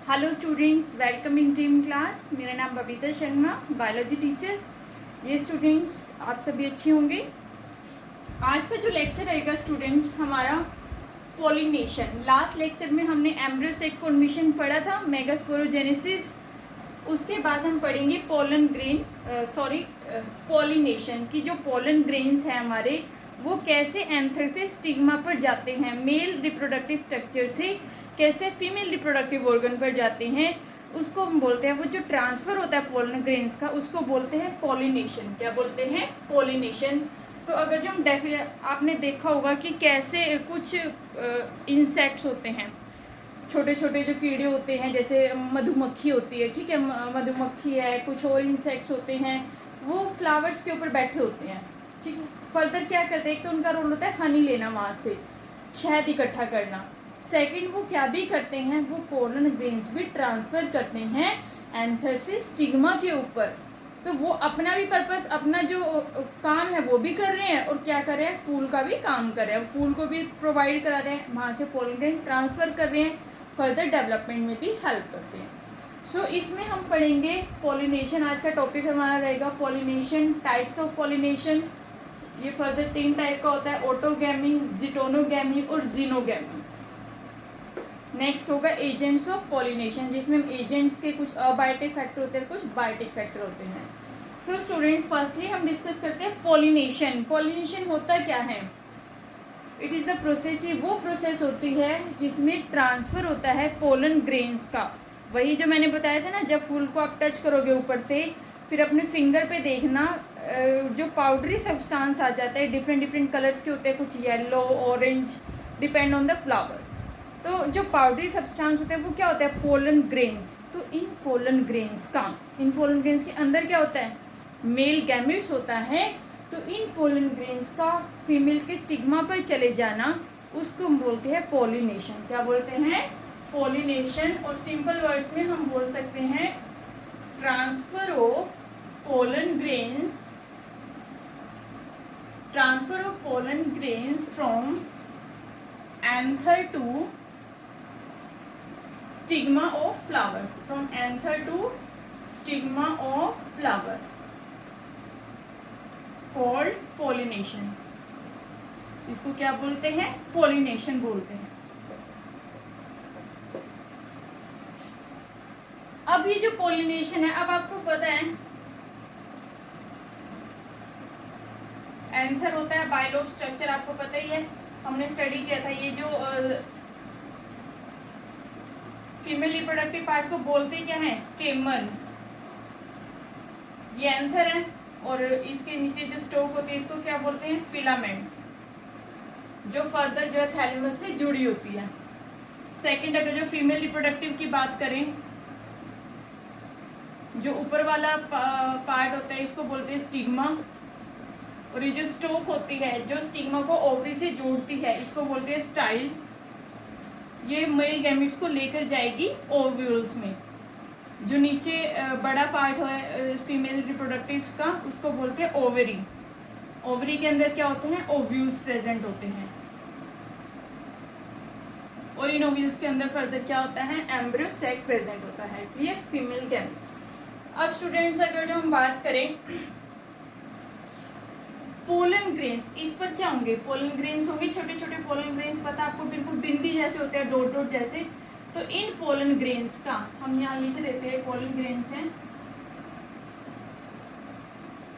Hello students, welcome in team class. मेरा नाम Babita Sharma, biology teacher. ये स्टूडेंट्स आप सभी अच्छे होंगे। आज का जो लेक्चर रहेगा स्टूडेंट्स हमारा पॉलिनेशन। लास्ट लेक्चर में हमने एम्ब्रियो सेक फॉर्मेशन पढ़ा था, मेगास्पोरोजेनेसिस। उसके बाद हम पढ़ेंगे पॉलिनेशन की। जो पोलन ग्रेन्स हैं हमारे, वो कैसे एंथर से स्टिग्मा पर जाते हैं, मेल रिप्रोडक्टिव स्ट्रक्चर से कैसे फीमेल रिप्रोडक्टिव ऑर्गन पर जाते हैं, उसको हम बोलते हैं, वो जो ट्रांसफ़र होता है पोलन ग्रेन्स का, उसको बोलते हैं पॉलिनेशन। क्या बोलते हैं? पॉलिनेशन। तो अगर जो हम आपने देखा होगा कि कैसे कुछ इंसेक्ट्स होते हैं, छोटे छोटे जो कीड़े होते हैं, जैसे मधुमक्खी होती है, ठीक है, मधुमक्खी है, कुछ और इंसेक्ट्स होते हैं, वो फ्लावर्स के ऊपर बैठे होते हैं, ठीक है। फर्दर क्या करते हैं, एक तो उनका रोल होता है हनी लेना, वहाँ से शहद इकट्ठा करना। सेकंड, वो क्या भी करते हैं, वो पोलन ग्रेन्स भी ट्रांसफ़र करते हैं एंथर से स्टिग्मा के ऊपर। तो वो अपना भी पर्पस, अपना जो काम है वो भी कर रहे हैं, और क्या कर रहे हैं, फूल का भी काम कर रहे हैं, फूल को भी प्रोवाइड करा रहे हैं, वहाँ से पोलन ग्रेन ट्रांसफ़र कर रहे हैं, फर्दर डेवलपमेंट में भी हेल्प करते हैं। सो इसमें हम पढ़ेंगे पॉलिनेशन। आज का टॉपिक हमारा रहेगा पॉलिनेशन, टाइप्स ऑफ पॉलिनेशन। ये फर्दर 3 टाइप का होता है, ऑटोगैमी, जिटोनोगैमी और जीनोगैमी। नेक्स्ट होगा एजेंट्स ऑफ पॉलिनेशन, जिसमें एजेंट्स के कुछ अबायोटिक फैक्टर होते हैं, कुछ बायोटिक फैक्टर होते हैं। सो स्टूडेंट, फर्स्टली हम डिस्कस करते हैं पॉलिनेशन। पॉलिनेशन होता क्या है? इट इज़ द प्रोसेस, ये वो प्रोसेस होती है जिसमें ट्रांसफ़र होता है पोलन ग्रेन्स का। वही जो मैंने बताया था ना, जब फूल को आप टच करोगे ऊपर से, फिर अपने फिंगर पे देखना, जो पाउडरी सब्सटेंस आ जाता है, डिफरेंट डिफरेंट कलर्स के होते हैं, कुछ yellow, orange, depend on the flower. तो जो पाउडरी सब्सटेंस होते हैं वो क्या होता है? Pollen grains. तो इन पोलन ग्रेन्स के अंदर क्या होता है? मेल गैमेट्स होता है। तो इन पोलन ग्रेन्स का फीमेल के स्टिग्मा पर चले जाना, उसको हम बोलते हैं पॉलिनेशन। क्या बोलते हैं? पॉलिनेशन। और सिंपल वर्ड्स में हम बोल सकते हैं transfer of pollen grains from anther to stigma of flower, called pollination. इसको क्या बोलते हैं? पॉलिनेशन बोलते हैं। अब ये जो पॉलिनेशन है, अब आपको पता है एंथर होता है, बाइलोब स्ट्रक्चर आपको पता ही है, हमने स्टडी किया था। ये जो फीमेल रिप्रोडक्टिव पार्ट को बोलते क्या है? स्टेमन। ये एंथर है, और इसके नीचे जो स्टोक होती है, इसको क्या बोलते हैं? फिलामेंट, जो फर्दर जो है थैलेमस से जुड़ी होती है। सेकंड, अगर जो फीमेल रिप्रोडक्टिव की बात करें, जो ऊपर वाला पार्ट होता है, इसको बोलते हैं स्टिग्मा। और ये जो स्टोक होती है, जो स्टिग्मा को ओवरी से जोड़ती है, इसको बोलते हैं स्टाइल। ये मेल गैमेट्स को लेकर जाएगी ओव्यूल्स में। जो नीचे बड़ा पार्ट है फीमेल रिप्रोडक्टिव्स का, उसको बोलते हैं ओवरी। ओवरी के अंदर क्या होते हैं? ओव्यूल्स प्रेजेंट होते हैं, और इन ओव्यूल्स के अंदर फर्दर क्या होता है? एम्ब्रियो सैक प्रेजेंट होता है। क्लियर? Female gamete. अब स्टूडेंट्स, अगर जो हम बात करें पोलन ग्रेन्स, इस पर क्या होंगे? पोलन ग्रेन्स होंगे, छोटे छोटे पोलन ग्रेन्स, पता आपको, बिल्कुल बिंदी जैसे होते हैं, डॉट डॉट जैसे। तो इन पोलन ग्रेन्स का हम यहाँ लिख देते हैं, पोलन ग्रेन्स हैं,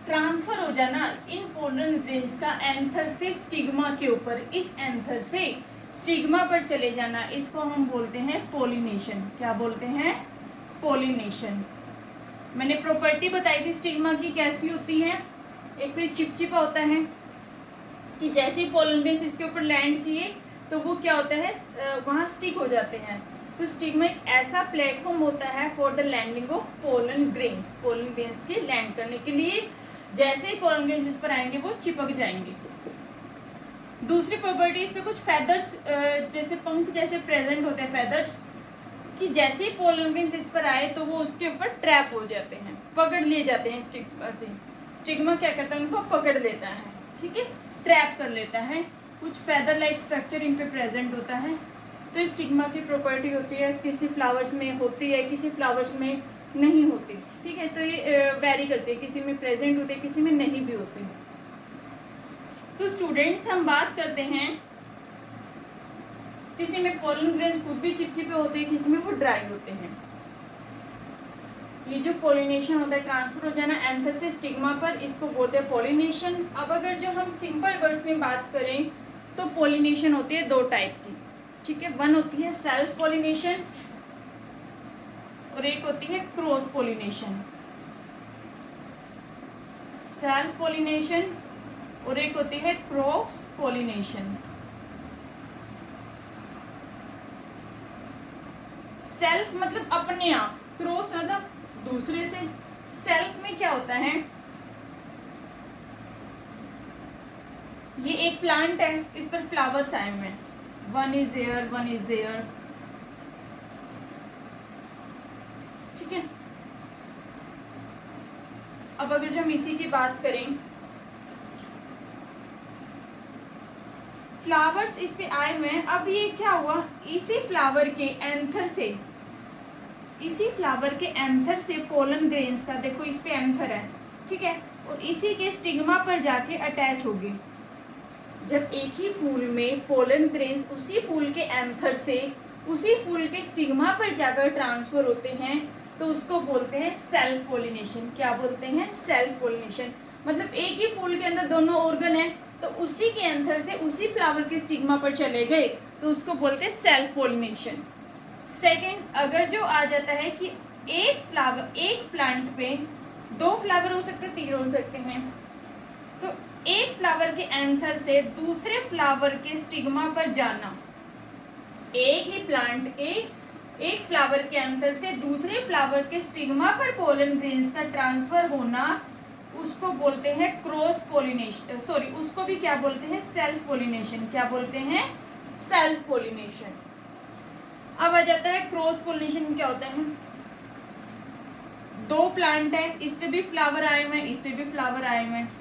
ट्रांसफर हो जाना इन पोलन ग्रेन्स का एंथर से स्टिग्मा के ऊपर, इस एंथर से स्टिग्मा पर चले जाना, इसको हम बोलते हैं पॉलिनेशन। क्या बोलते हैं? पॉलिनेशन। मैंने प्रॉपर्टी बताई थी स्टिग्मा की कैसी होती है। एक तो चिपचिपा होता है कि जैसे ही पोलन ग्रेन्स इसके ऊपर लैंड किए तो वो क्या होता है? वहाँ स्टिक हो जाते हैं। तो स्टिग्मा एक ऐसा प्लेटफॉर्म होता है for the landing of pollen grains के लैंड करने के लिए। जैसे ही पोलन ग्रेन्स इस पर आएंगे वो चिपक जाएंगे। दूसरी प्रॉपर्टी, इस पे कुछ फेदर्स जैसे पंख जैसे प्रेजेंट होते हैं, फेदर्स, कि जैसे ही पोलन ग्रेन्स इस पर आए तो वो उसके ऊपर ट्रैप हो जाते हैं, पकड़ लिए जाते हैं स्टिग्मा से। स्टिग्मा क्या करता है? उनको पकड़ लेता है, ठीक है, ट्रैप कर लेता है। कुछ फेदर लाइक स्ट्रक्चर इन पे प्रेजेंट होता है। तो स्टिग्मा की प्रॉपर्टी होती है, किसी फ्लावर्स में होती है, किसी फ्लावर्स में नहीं होती, ठीक है। तो ये वेरी करती है, किसी में प्रेजेंट होती है, किसी में नहीं भी होती। तो स्टूडेंट्स हम बात करते हैं, किसी में पोलन ग्रेन्स खुद भी चिपचिपे होते हैं, किसी में वो ड्राई होते हैं। ये जो पोलिनेशन होता है, ट्रांसफर हो जाना एंथर से स्टिग्मा पर, इसको बोलते हैं पोलिनेशन। अब अगर जो हम सिंपल वर्ड्स में बात करें तो पोलिनेशन होती है दो टाइप की, ठीक है। वन होती है सेल्फ पोलिनेशन और एक होती है क्रॉस पोलिनेशन। सेल्फ पोलिनेशन और एक होती है क्रॉस पोलिनेशन। सेल्फ मतलब अपने आप, क्रॉस मतलब दूसरे से। सेल्फ में क्या होता है, ये एक प्लांट है, इस पर फ्लावर्स आए हुए हैं, one is there, one is there, ठीक है। अब अगर जो हम इसी की बात करें, फ्लावर्स इस पे आए हुए हैं। अब ये क्या हुआ, इसी फ्लावर के एंथर से, इसी फ्लावर के एंथर से पोलन ग्रेन्स का, देखो इस पे एंथर है, ठीक है, और इसी के स्टिग्मा पर जाके अटैच होगी। जब एक ही फूल में पोलन ग्रेन्स उसी फूल के एंथर से उसी फूल के स्टिग्मा पर जाकर ट्रांसफर होते हैं तो उसको बोलते हैं सेल्फ पोलिनेशन। क्या बोलते हैं, सेल्फ पोलिनेशन। मतलब एक ही फूल के अंदर दोनों ऑर्गन है, तो उसी के एंथर से उसी फ्लावर के स्टिग्मा पर चले गए तो उसको बोलते हैं सेल्फ पोलिनेशन। सेकंड, अगर जो आ जाता है कि एक फ्लावर, एक प्लांट पे दो फ्लावर हो सकते हैं, तीन हो सकते हैं, तो एक फ्लावर के एंथर से दूसरे फ्लावर के स्टिग्मा पर जाना, एक ही प्लांट के एक फ्लावर के एंथर से दूसरे फ्लावर के स्टिग्मा पर पोलन ग्रेन्स का ट्रांसफर होना, उसको बोलते हैं क्रॉस पोलिनेशन। सॉरी, उसको भी क्या बोलते हैं, सेल्फ पोलिनेशन। क्या बोलते हैं, सेल्फ पोलिनेशन। अब आ जाता है क्रॉस पोलिनेशन में क्या होता है, दो प्लांट है, इस पे भी फ्लावर आए हुए हैं, इस पे भी फ्लावर आए हुए हैं।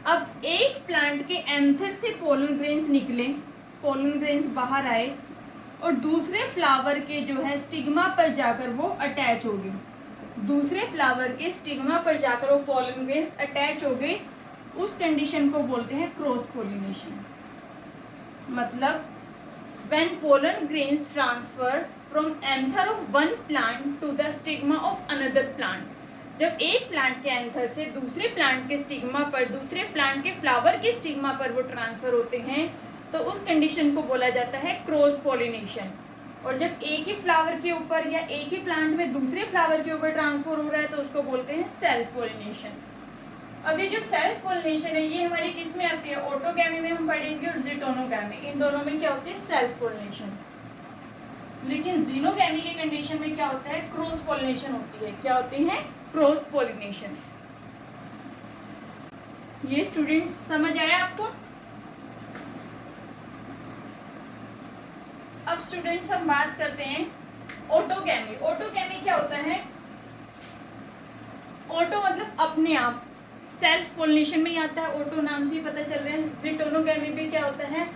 अब एक प्लांट के एंथर से पोलन ग्रेन्स निकले, पोलन ग्रेन्स बाहर आए और दूसरे फ्लावर के जो है स्टिग्मा पर जाकर वो अटैच हो गए। दूसरे फ्लावर के स्टिग्मा पर जाकर वो पोलन ग्रेन्स अटैच हो गए, उस कंडीशन को बोलते हैं क्रॉस पोलिनेशन। मतलब when pollen grains transfer from anther of one plant to the stigma of another plant, जब एक प्लांट के एंथर से दूसरे प्लांट के स्टिग्मा पर, दूसरे प्लांट के फ्लावर के स्टिग्मा पर वो ट्रांसफर होते हैं तो उस कंडीशन को बोला जाता है क्रॉस पोलिनेशन। और जब एक ही फ्लावर के ऊपर या एक ही प्लांट में दूसरे फ्लावर के ऊपर ट्रांसफर हो रहा है तो उसको बोलते हैं सेल्फ पोलिनेशन। अब ये जो सेल्फ पोलिनेशन है ये हमारी किस में आती है, ऑटोगैमी में हम पढ़ेंगे और ज़ीटोनोगैमी, इन दोनों में क्या होती है, सेल्फ पोलिनेशन। लेकिन ज़ीनोगैमी के कंडीशन में क्या होता है, क्रॉस पोलिनेशन होती है। क्या होती है, क्रॉस पोलिनेशन। ये स्टूडेंट्स समझ आया आपको। अब स्टूडेंट्स हम बात करते हैं ऑटोगैमी। ऑटोगैमी क्या होता है, ऑटो मतलब अपने आप, सेल्फ पोलिनेशन में ही आता है, ऑटो नाम से ही पता चल रहा है। ज़ीटोनोगैमी में क्या होता है,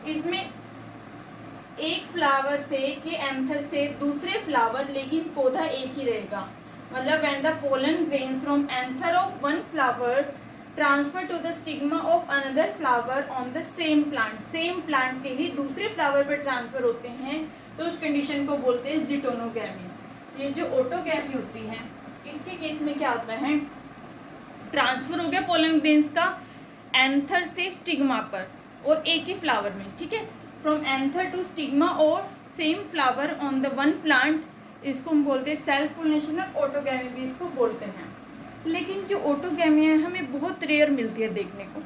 इसमें एक फ्लावर से के एंथर से दूसरे फ्लावर, लेकिन पौधा एक ही रहेगा। मतलब when the pollen grains from anther of one flower transfer to the stigma of another flower on the same plant, same plant के ही दूसरे फ्लावर पर ट्रांसफर होते हैं तो उस कंडीशन को बोलते हैं ज़ीटोनोगैमी। ये जो ऑटोगैमी होती है इसके केस में क्या होता है, ट्रांसफर हो गया पोलन ग्रेन्स का एंथर से स्टिग्मा पर और एक ही फ्लावर में, ठीक है, फ्रॉम एंथर टू स्टिग्मा और same flower on the one plant, इसको हम बोलते हैं सेल्फ पोलिनेशन और ऑटोगैमी भी इसको बोलते हैं। लेकिन जो ऑटोगैमी है हमें बहुत रेयर मिलती है देखने को।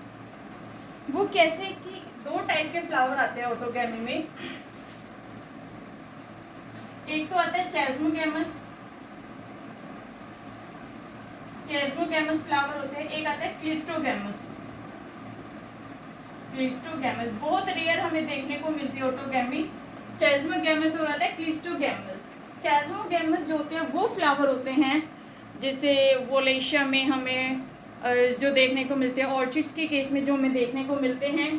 वो कैसे कि दो टाइप के फ्लावर आते हैं ऑटोगैमी में। एक तो आता है चेस्मोगैमस, चेस्मोगैमस फ्लावर होते हैं, एक आता है क्लिस्टोगैमस। क्लिस्टोगैमस बहुत रेयर हमें देखने को मिलती है ऑटोगैमी। चेस्मोगैमस और आता है क्लिस्टोगैमस। चेस्मोगैमस जो होते हैं वो फ्लावर होते हैं जैसे वोलेशिया में हमें जो देखने को मिलते हैं, ऑर्चिड्स के केस में जो हमें देखने को मिलते हैं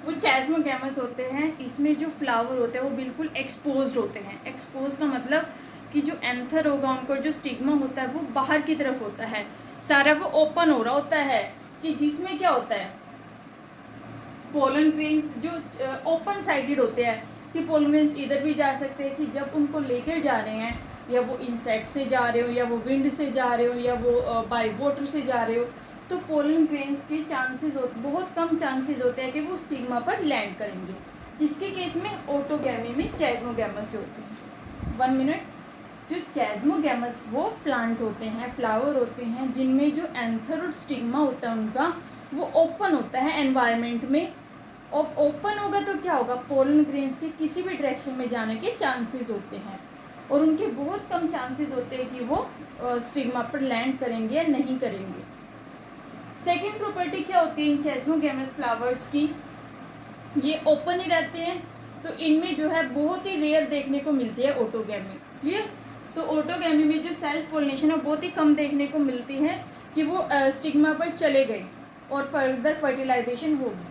वो चैस्मोगैमस होते हैं। इसमें जो फ्लावर होते हैं वो बिल्कुल एक्सपोज्ड होते हैं। एक्सपोज का मतलब कि जो एंथर होगा उनका जो स्टिग्मा होता है वो बाहर की तरफ होता है, सारा वो ओपन हो रहा होता है, कि जिसमें क्या होता है पोलन ग्रेन्स जो ओपन साइडेड होते हैं, कि पोलन ग्रेन्स इधर भी जा सकते हैं, कि जब उनको लेकर जा रहे हैं, या वो इंसेक्ट से जा रहे हो, या वो विंड से जा रहे हो, या वो बाई वाटर से जा रहे हो, तो पोलन ग्रेन्स के चांसेस बहुत कम चांसेस होते हैं कि वो स्टिग्मा पर लैंड करेंगे। किसके केस में? ऑटोगैमी में चैस्मोगैमस से होते हैं। 1 मिनट। जो चैस्मोगैमस वो प्लांट होते हैं, फ्लावर होते हैं, जिनमें जो एंथर और स्टिग्मा होता है उनका वो ओपन होता है एनवायरनमेंट में। और ओपन होगा तो क्या होगा, पोलन ग्रेन्स के किसी भी डायरेक्शन में जाने के चांसेस होते हैं, और उनके बहुत कम चांसेस होते हैं कि वो स्टिग्मा पर लैंड करेंगे या नहीं करेंगे। सेकेंड प्रॉपर्टी क्या होती है इन चैस्मोगैमस फ्लावर्स की? ये ओपन ही रहते हैं, तो इनमें जो है बहुत ही रेयर देखने को मिलती है ऑटोगैमी। क्लियर? तो ऑटोगैमी में जो सेल्फ पोलिनेशन है बहुत ही कम देखने को मिलती है, कि वो स्टिग्मा पर चले गए और फर्दर फर्टिलाइजेशन होगी।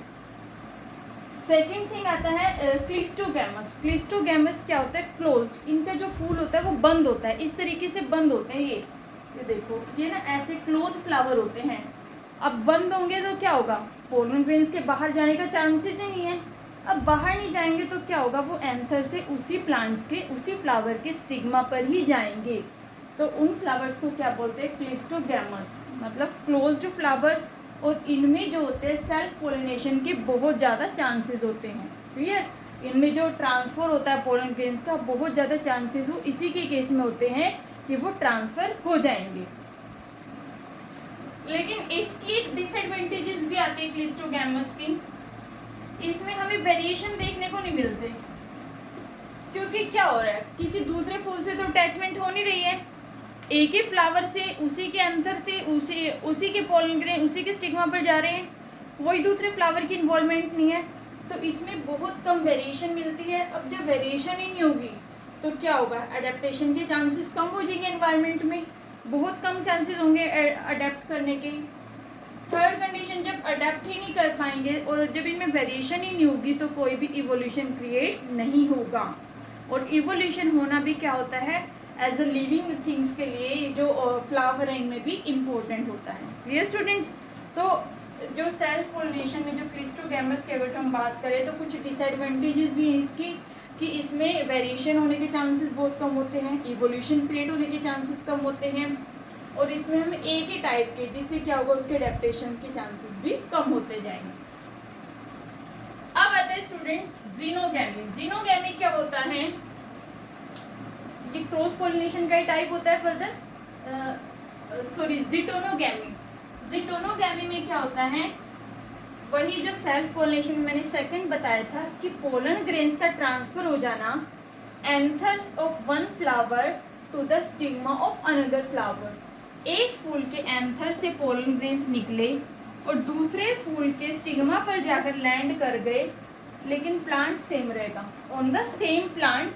सेकेंड थिंग आता है क्लिस्टोगैमस। क्लिस्टोगैमस क्या होता है? क्लोज्ड। इनका जो फूल होता है वो बंद होता है, इस तरीके से बंद होते हैं। ये देखो, ये ना ऐसे क्लोज फ्लावर होते हैं। अब बंद होंगे तो क्या होगा, पोलन ग्रेन्स के बाहर जाने का चांसेस ही नहीं है। अब बाहर नहीं जाएंगे तो क्या होगा, वो एंथर से उसी प्लांट्स के उसी फ्लावर के स्टिग्मा पर ही जाएंगे। तो उन फ्लावर्स को क्या बोलते हैं? क्लिस्टोगैमस, मतलब क्लोज्ड फ्लावर। और इनमें जो होते हैं सेल्फ पोलिनेशन के बहुत ज़्यादा चांसेस होते हैं। क्लियर? इनमें जो ट्रांसफ़र होता है पोलन ग्रेन्स का बहुत ज़्यादा चांसेस वो इसी के केस में होते हैं कि वो ट्रांसफ़र हो जाएंगे। लेकिन इसकी डिसएडवांटेजेस भी आती है क्लिस्टोगैमस की। इसमें हमें वेरिएशन देखने को नहीं मिलते, क्योंकि क्या हो रहा है, किसी दूसरे फूल से तो अटैचमेंट हो नहीं रही है, एक ही फ्लावर से उसी के अंदर से उसी के पोलन ग्रेन उसी के स्टिग्मा पर जा रहे हैं, वही दूसरे फ्लावर की इन्वॉल्वमेंट नहीं है, तो इसमें बहुत कम वेरिएशन मिलती है। अब जब वेरिएशन ही नहीं होगी तो क्या होगा, अडेप्टेशन के चांसेस कम हो जाएंगे, एनवायरनमेंट में बहुत कम चांसेस होंगे अडेप्ट करने के। थर्ड कंडीशन, जब अडेप्ट ही नहीं कर पाएंगे और जब इनमें वेरिएशन ही नहीं होगी तो कोई भी इवोल्यूशन क्रिएट नहीं होगा। और इवोल्यूशन होना भी क्या होता है, एज अ लिविंग थिंग्स के लिए जो फ्लावर है इनमें भी इम्पोर्टेंट होता है। Clear students? तो जो सेल्फ पोलिनेशन में जो क्लिस्टोगैमस की अगर हम बात करें तो कुछ डिसएडवांटेजेस भी हैं इसकी, कि इसमें वेरिएशन होने के चांसेस बहुत कम होते हैं, इवोल्यूशन क्रिएट होने के चांसेस कम होते हैं, और इसमें हमें एक ही टाइप के, जिससे क्या होगा उसके अडेप्टेशन के चांसेस भी कम होते जाएंगे। अब आते हैं स्टूडेंट्स जीनोगैमी। जीनोगैमी क्या होता है? ये क्रॉस पोलिनेशन का ही टाइप होता है फर्दर, जिटोनोगैमी। जिटोनोगैमी में क्या होता है, वही जो सेल्फ पोलिनेशन मैंने सेकंड बताया था, कि पोलन ग्रेन्स का ट्रांसफर हो जाना anthers of one flower to the stigma of another flower. एक फूल के एंथर से पोलन ग्रेन्स निकले और दूसरे फूल के स्टिग्मा पर जाकर लैंड कर गए, लेकिन प्लांट सेम रहेगा। On the same plant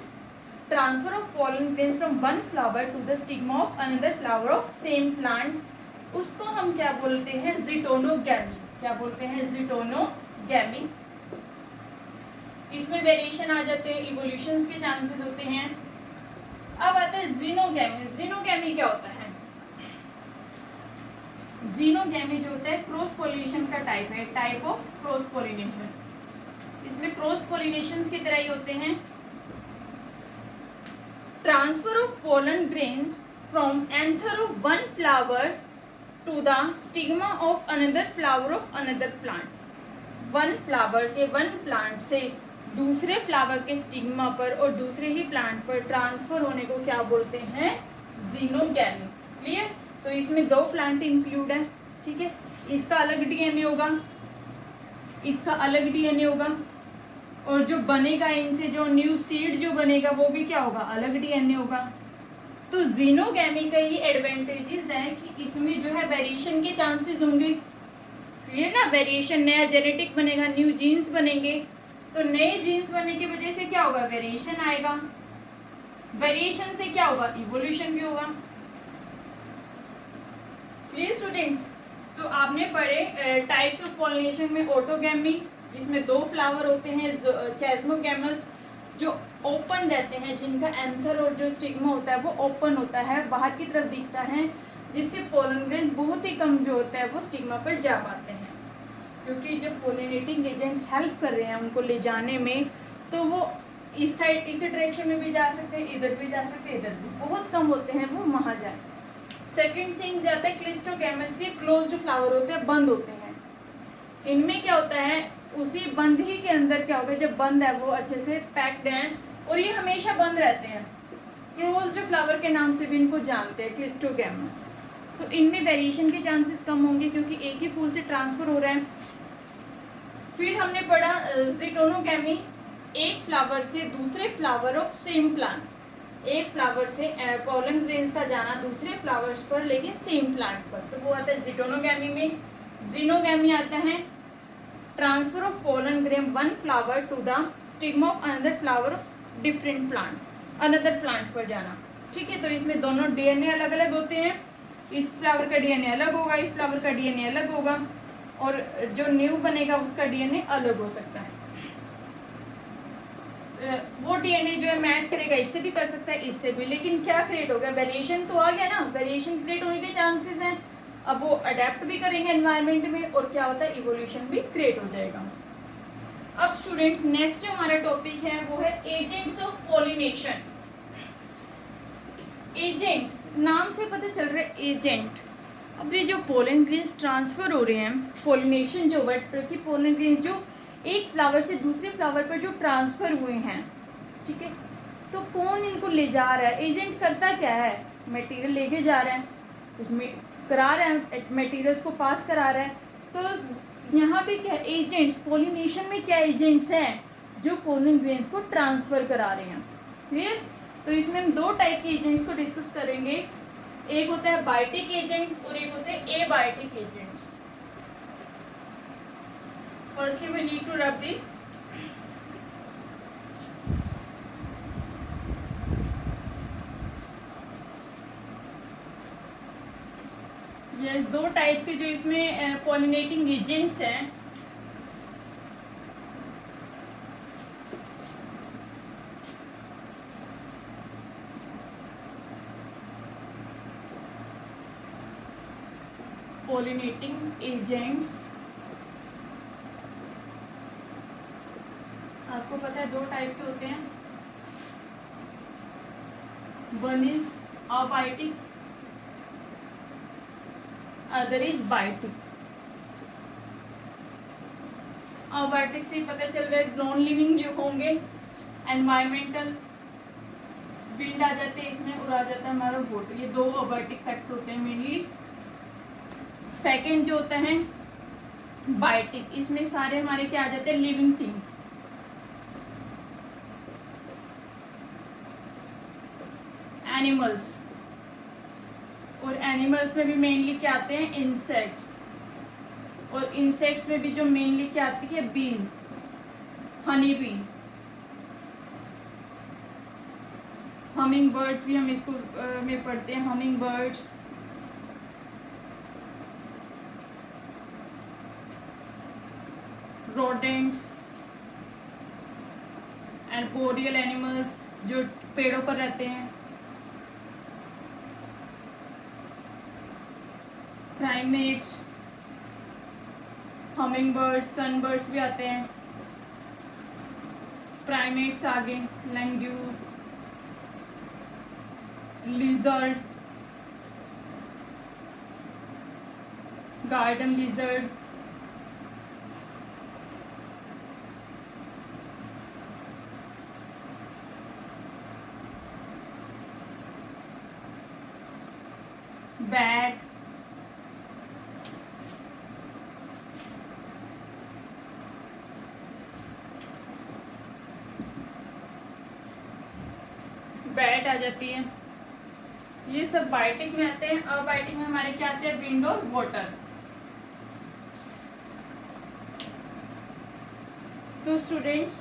transfer of pollen grain from one flower to the stigma of another flower of same plant, उसको हम क्या बोलते हैं? जिटोनोगैमी। क्या बोलते हैं? जिटोनोगैमी। इसमें वेरिएशन आ जाते हैं, इवोल्यूशंस के चांसेस होते हैं। अब आता है जीनोगैमी। जीनोगैमी क्या होता है? जीनोगैमी जो होता है क्रॉस पोलिनेशन का टाइप है, टाइप ऑफ क्रॉस पोलिनेशन। इसमें क्रॉस पोलिनेशंस की तरह ही होते हैं। Transfer of pollen grain from anther of one flower to the stigma of another flower of another plant. One flower के वन प्लांट से दूसरे फ्लावर के स्टिग्मा पर और दूसरे ही प्लांट पर ट्रांसफर होने को क्या बोलते हैं? जीनोगैमी। क्लियर? तो इसमें 2 प्लांट इंक्लूड है, ठीक है। इसका अलग डीएनए होगा, इसका अलग डीएनए होगा, और जो बनेगा इनसे जो न्यू सीड जो बनेगा वो भी क्या होगा? अलग डीएनए होगा। तो जीनोगैमी का ये एडवांटेजेस है कि इसमें जो है वेरिएशन के चांसेस होंगे। क्लियर ना? वेरिएशन, नया जेनेटिक बनेगा, न्यू जीन्स बनेंगे, तो नए जीन्स बनने की वजह से क्या होगा? वेरिएशन आएगा। वेरिएशन से क्या होगा? इवोल्यूशन भी होगा। Clear students? तो आपने पढ़े टाइप्स ऑफ पॉलिनेशन में ऑटोगैमी, जिसमें 2 फ्लावर होते हैं, चेस्मोगैमस जो ओपन रहते हैं, जिनका एंथर और जो स्टिग्मा होता है वो ओपन होता है, बाहर की तरफ दिखता है, जिससे पोलन ग्रेन्स बहुत ही कम जो होता है वो स्टिग्मा पर जा पाते हैं। क्योंकि जब पोलिनेटिंग एजेंट्स हेल्प कर रहे हैं उनको ले जाने में, तो वो इस साइड इस डायरेक्शन में भी जा सकते हैं, इधर भी जा सकते हैं, इधर भी, बहुत कम होते हैं वो वहाँ जाए। सेकेंड थिंग जाता है क्लिस्टोगैमस, ये क्लोज्ड फ्लावर होते हैं, बंद होते हैं। इनमें क्या होता है, उसी बंद ही के अंदर क्या होगा, जब बंद है वो अच्छे से पैक्ड हैं और ये हमेशा बंद रहते हैं, क्लोज्ड फ्लावर के नाम से भी इनको जानते हैं, क्लिस्टोगैमस। तो इनमें वेरिएशन के चांसेस कम होंगे क्योंकि एक ही फूल से ट्रांसफर हो रहा है। फिर हमने पढ़ा ज़िटोनोगैमी, एक फ्लावर से दूसरे फ्लावर ऑफ सेम प्लांट, एक फ्लावर से पोलन ग्रेन्स का जाना दूसरे फ्लावर्स पर लेकिन सेम प्लांट पर, तो वो आता है ज़िटोनोगैमी में। ज़ीनोगैमी आता है transfer of pollen grain one flower to the stigma of another flower of different plant, another plant पर जाना। ठीक है, तो इसमें दोनों डीएनए अलग अलग होते हैं, इस फ्लावर का डीएनए अलग होगा, इस फ्लावर का डीएनए अलग होगा, और जो न्यू बनेगा उसका डीएनए अलग हो सकता है। वो डीएनए जो है मैच करेगा, इससे भी कर सकता है, इससे भी, लेकिन क्या क्रिएट हो गया, वेरिएशन तो आ गया ना, वेरिएशन क्रिएट होने के चांसेस हैं। अब वो अडेप्ट भी करेंगे एनवायरनमेंट में और क्या होता है, इवोल्यूशन भी क्रिएट हो जाएगा। अब स्टूडेंट्स नेक्स्ट जो हमारा टॉपिक है वो है एजेंट्स ऑफ पॉलिनेशन। एजेंट, नाम से पता चल रहा है एजेंट। अब ये जो पोलन ग्रेन्स ट्रांसफर हो रहे हैं, पोलिनेशन जो कि पोलन ग्रेन्स जो एक फ्लावर से दूसरे फ्लावर पर जो ट्रांसफर हुए हैं, ठीक है, तो कौन इनको ले जा रहा है, एजेंट करता क्या है, मटेरियल लेके जा रहा है, उसमें करा रहा है, मटेरियल्स को पास करा रहा है। तो यहाँ पे क्या एजेंट्स, पोलिनेशन में क्या एजेंट्स हैं जो पोलन ग्रेन्स को ट्रांसफ़र करा रहे हैं, क्लियर। तो इसमें हम 2 टाइप के एजेंट्स को डिस्कस करेंगे, एक होता है बायोटिक एजेंट्स और एक होते हैं abiotic agents. Firstly we need to rub this. ये 2 टाइप के जो इसमें पॉलिनेटिंग एजेंट्स हैं, पॉलिनेटिंग एजेंट्स आपको पता है 2 टाइप के होते हैं, one is abiotic, other is biotic. Abiotic से पता चल रहा है नॉन लिविंग जो होंगे, एनवायरमेंटल विंड आ जाते हैं इसमें और आ जाता है हमारा वाटर, ये 2 अबायोटिक फैक्टर होते हैं मेनली। सेकंड जो होता है बायोटिक, इसमें सारे हमारे क्या आ जाते हैं, लिविंग थिंग्स, एनिमल्स, और एनिमल्स में भी मेनली क्या आते हैं, इंसेक्ट्स, और इंसेक्ट्स में भी जो मेनली क्या आती है, बीज, हनी बी, हमिंग बर्ड्स भी हम इसको में पढ़ते हैं, humming birds, rodents, arboreal animals जो पेड़ों पर रहते हैं, primates, humming birds, sun birds भी आते हैं, प्राइमेट्स आगे, langur, lizard, garden lizard, bat, bat आ जाती है, ये सब बायोटिक में आते हैं। अबायोटिक में हमारे क्या आते हैं, विंड और वाटर। तो स्टूडेंट्स